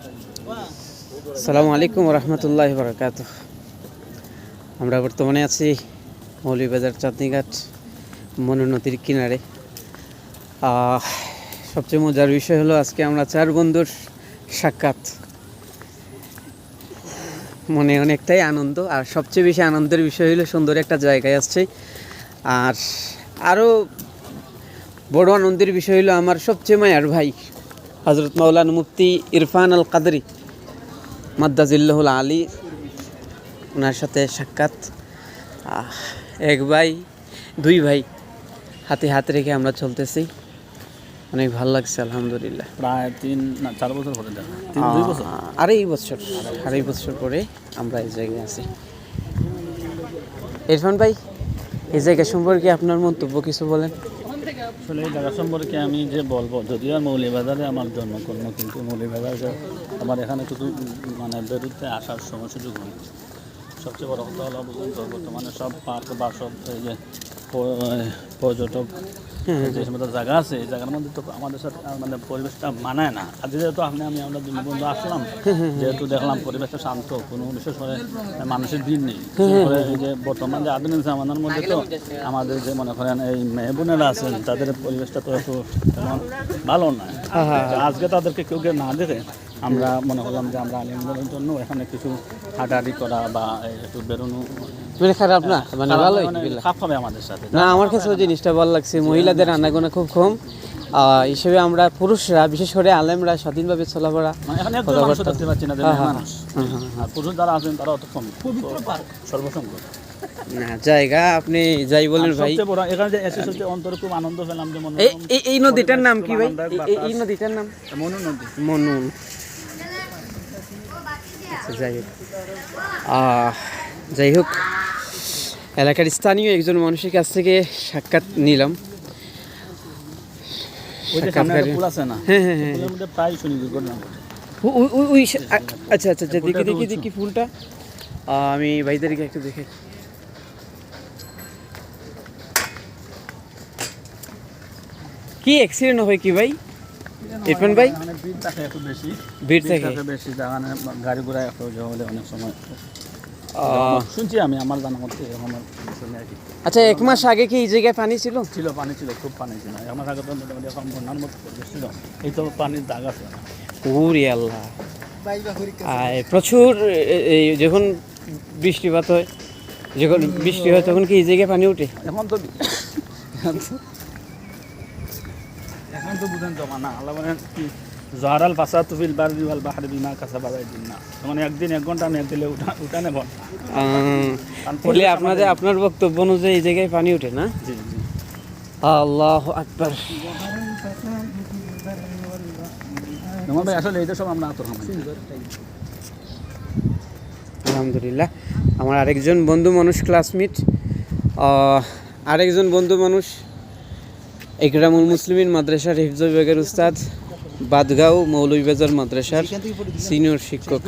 আসসালামু আলাইকুম রহমতুল্লাহি বারাকাতুহ। আমরা বর্তমানে আছি মৌলভীবাজার চাঁদনীঘাট মনু নদীর কিনারে। সবচেয়ে মজার বিষয় হলো আজকে আমরা 4 বন্ধুর সাক্ষাৎ। মনে অনেকটাই আনন্দ, আর সবচেয়ে বেশি আনন্দের বিষয় হলো সুন্দর একটা জায়গায় আসছে। আর আরও বড় আনন্দের বিষয় হলো আমার সবচেয়ে মায়ার ভাই হজরত মাওলানা মুফতি ইরফান আল কাদরি মাদ্দাজিল্লাহুল আলী, ওনার সাথে সাক্ষাৎ। এক ভাই দুই ভাই হাতে হাত রেখে আমরা চলতেছি, অনেক ভালো লাগছে আলহামদুলিল্লাহ। প্রায় 3-4 বছর পরে আড়াই বছর পরে আমরা এই জায়গায় আছি। ইরফান ভাই, এই জায়গা সম্পর্কে আপনার মন্তব্য কিছু বলেন। আসলে এই জায়গা সম্পর্কে আমি যে বলবো, যদিও মৌলভীবাজারে আমার জন্মকর্ম, কিন্তু মৌলভীবাজারে আমার এখানে শুধু বেরোতে আসার সময় সুযোগ হয়। সবচেয়ে বড় কথা হলো বর্তমানে সব পার্ক বা সব এই যে পর্যটক যে সমস্ত জায়গা আছে, এই জায়গার মধ্যে তো আমাদের সাথে পরিবেশটা মানায় না। আর যেহেতু আমরা দুই বন্ধু আসলাম, যেহেতু দেখলাম পরিবেশটা শান্ত, কোনো বিশেষ করে মানুষের ভিড় নেই। এই যে বর্তমান যে আধুনিক জামানার মধ্যে তো আমাদের যে মনে করেন এই মেয়ে বোনেরা আছেন, তাদের পরিবেশটা তো একটু তেমন ভালো না। আজকে তাদেরকে কেউ না দেখে আমরা মনে করলাম যে আমরা আলিমদের জন্য এখানে কিছু হাঁটাহাঁটি করা বা একটু বেরোনো খারাপ না, ভালোই খাপ হবে আমাদের সাথে। না, আমার কাছে ওই জিনিসটা ভালো লাগছে। মহিলাদের আনাগোনা খুব কম হিসেবে আমরা পুরুষরা, বিশেষ করে আলেমরা স্বাধীনভাবে চলাফেরা। দেখতে পাচ্ছি না, পুরুষ যারা আছেন তারা অত কম, সর্বসংখ্যক না জায়গা আপনি যাই বলেন ভাই। এখানে যে এসে সত্যি অন্তরে খুব আনন্দ পেলাম। যেমন এই নদীটার নাম কি ভাই? এই নদীটার নাম মনু নদী। মনু। যাই হোক, এলাকার স্থানীয় একজন মানুষের কাছ থেকে সাক্ষাৎ নিলাম। আচ্ছা, দেখি ফুলটা। আমি ভাইদেরকে একটু দেখে। কি অ্যাক্সিডেন্ট হয় কি ভাই ইরফান ভাই? ভিড় থাকে বেশি, গাড়ি ঘোড়া হলে অনেক সময় শুনছি আমি, আমার জানা মতে। আচ্ছা, 1 মাস আগে কি এই জায়গায় পানি ছিল? পানি ছিল, খুব পানি ছিল। আমার আগে তো মোটামুটি এখন বন্যার মতো ছিল, এই তো পানির দাগ আছে। ওরে আল্লাহ! প্রচুর যখন বৃষ্টিপাত হয়, যখন বৃষ্টি হয় তখন কি এই জায়গায় পানি ওঠে? এখন তো বুঝেন তো না, আল্লাহ বলেন কি জহারাল ফাসাদু ফিল বাররি ওয়াল বাহরি বিমা কাসাবাত আইদিন নাস। মানে একদিন 1 ঘন্টা মেঘ দিলে উঠানে ভর। তাহলে আপনার বক্তব্য অনুযায়ী এই জায়গায় পানি ওঠে না? জি জি। আল্লাহু আকবার। ভাই আসলে এটা সব আমরা আলহামদুলিল্লাহ। আমার আরেকজন বন্ধু মানুষ, ক্লাসমেট, আরেকজন বন্ধু মানুষ ইকরামুল মুসলিমিন মাদ্রাসার হিফজ বিভাগের উস্তাদ, বাদগাঁও মৌলভীবাজার মাদ্রাসার সিনিয়র শিক্ষক।